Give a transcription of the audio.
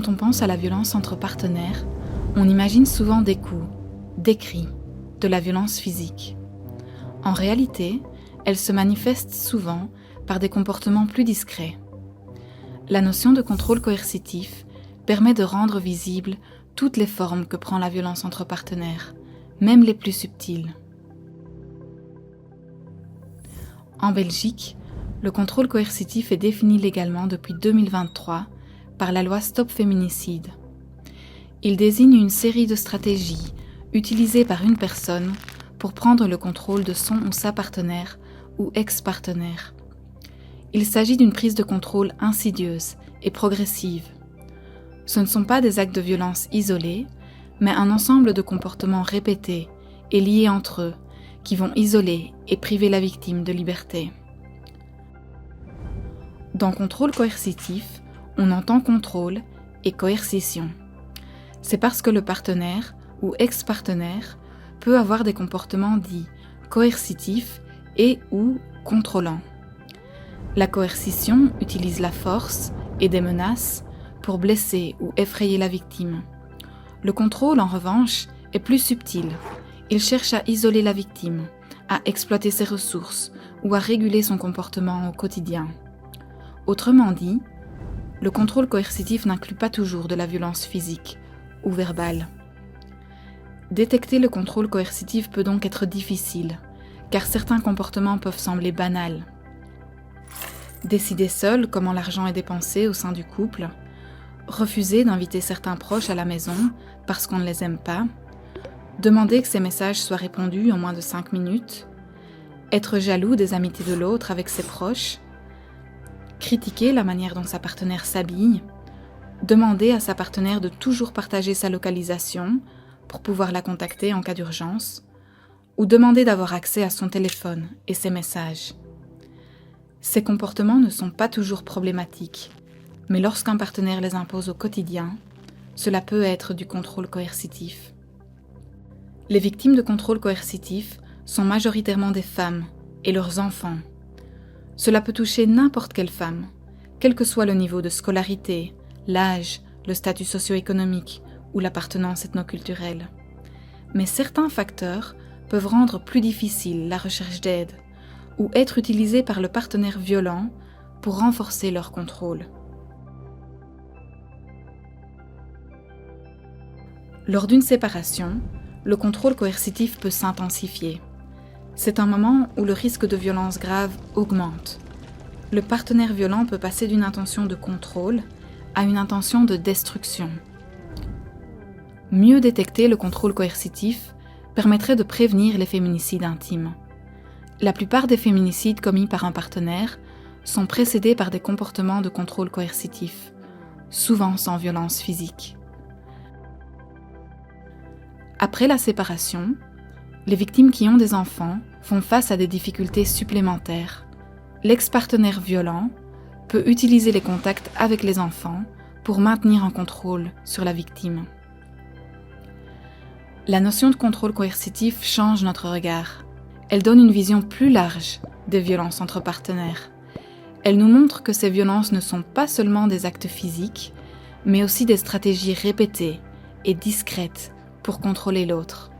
Quand on pense à la violence entre partenaires, on imagine souvent des coups, des cris, de la violence physique. En réalité, elle se manifeste souvent par des comportements plus discrets. La notion de contrôle coercitif permet de rendre visibles toutes les formes que prend la violence entre partenaires, même les plus subtiles. En Belgique, le contrôle coercitif est défini légalement depuis 2023 par la loi Stop Féminicide. Il désigne une série de stratégies utilisées par une personne pour prendre le contrôle de son ou sa partenaire ou ex-partenaire. Il s'agit d'une prise de contrôle insidieuse et progressive. Ce ne sont pas des actes de violence isolés, mais un ensemble de comportements répétés et liés entre eux qui vont isoler et priver la victime de liberté. Dans contrôle coercitif, on entend contrôle et coercition. C'est parce que le partenaire ou ex-partenaire peut avoir des comportements dits coercitifs et ou contrôlants. La coercition utilise la force et des menaces pour blesser ou effrayer la victime. Le contrôle, en revanche, est plus subtil. Il cherche à isoler la victime, à exploiter ses ressources ou à réguler son comportement au quotidien. Autrement dit, le contrôle coercitif n'inclut pas toujours de la violence physique ou verbale. Détecter le contrôle coercitif peut donc être difficile, car certains comportements peuvent sembler banals. Décider seul comment l'argent est dépensé au sein du couple, refuser d'inviter certains proches à la maison parce qu'on ne les aime pas, demander que ses messages soient répondus en moins de 5 minutes, être jaloux des amitiés de l'autre avec ses proches, critiquer la manière dont sa partenaire s'habille, demander à sa partenaire de toujours partager sa localisation pour pouvoir la contacter en cas d'urgence, ou demander d'avoir accès à son téléphone et ses messages. Ces comportements ne sont pas toujours problématiques, mais lorsqu'un partenaire les impose au quotidien, cela peut être du contrôle coercitif. Les victimes de contrôle coercitif sont majoritairement des femmes et leurs enfants. Cela peut toucher n'importe quelle femme, quel que soit le niveau de scolarité, l'âge, le statut socio-économique ou l'appartenance ethnoculturelle. Mais certains facteurs peuvent rendre plus difficile la recherche d'aide ou être utilisés par le partenaire violent pour renforcer leur contrôle. Lors d'une séparation, le contrôle coercitif peut s'intensifier. C'est un moment où le risque de violence grave augmente. Le partenaire violent peut passer d'une intention de contrôle à une intention de destruction. Mieux détecter le contrôle coercitif permettrait de prévenir les féminicides intimes. La plupart des féminicides commis par un partenaire sont précédés par des comportements de contrôle coercitif, souvent sans violence physique. Après la séparation, les victimes qui ont des enfants font face à des difficultés supplémentaires. L'ex-partenaire violent peut utiliser les contacts avec les enfants pour maintenir un contrôle sur la victime. La notion de contrôle coercitif change notre regard. Elle donne une vision plus large des violences entre partenaires. Elle nous montre que ces violences ne sont pas seulement des actes physiques, mais aussi des stratégies répétées et discrètes pour contrôler l'autre.